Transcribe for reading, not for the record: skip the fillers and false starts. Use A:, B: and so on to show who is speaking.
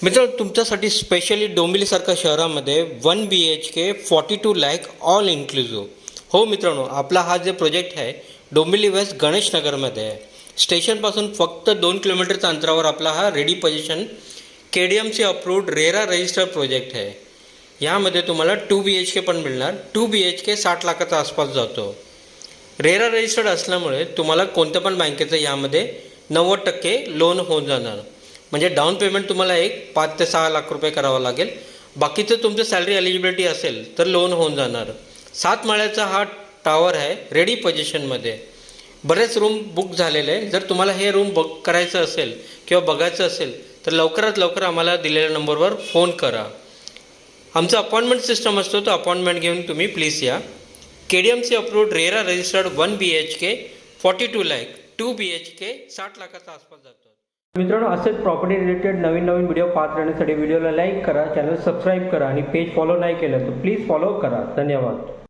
A: मित्रांनो, तुमच्यासाठी स्पेशली डोंबिवलीसारख्या शहरामध्ये 1 BHK 42 लाख ऑल इन्क्लुझिव्ह. हो मित्रांनो, आपला हा जे प्रोजेक्ट आहे डोंबिवली वेस्ट गणेश नगरमध्ये आहे. स्टेशनपासून फक्त 2 किलोमीटरच्या अंतरावर आपला हा ready position KDMC approved RERA registered project आहे. यामध्ये तुम्हाला 2 BHK पण मिळणार. 2 BHK 60 लाखाच्या आसपास जातो. रेरा रजिस्टर्ड असल्यामुळे तुम्हाला कोणत्या पण बँकेचं यामध्ये 90% लोन होऊन जाणार. म्हणजे डाऊन पेमेंट तुम्हाला 5 ते 6 लाख रुपये करावं लागेल. बाकीचं तुमचं सॅलरी एलिजिबिलिटी असेल तर लोन होऊन जाणार. 7 माळ्याचा हा टावर आहे रेडी पोझिशनमध्ये. बरेच रूम बुक झालेले आहे. जर तुम्हाला हे रूम बुक करायचं असेल किंवा बघायचं असेल तर लवकरात लवकर आम्हाला दिलेल्या नंबरवर फोन करा. आमचं अपॉइंटमेंट सिस्टम असतो, तो अपॉइंटमेंट घेऊन तुम्ही प्लीज या. KDMC approved RERA registered 1 BHK 42 lakh, 2 BHK 60 लाखाच्या आसपास जातो. मित्रांनो, असेच प्रॉपर्टी रिलेटेड नवीन व्हिडिओ पाहत राहण्यासाठी व्हिडिओला लाईक करा, चॅनल सबस्क्राईब करा आणि पेज फॉलो नाही केलं तर प्लीज फॉलो करा. धन्यवाद.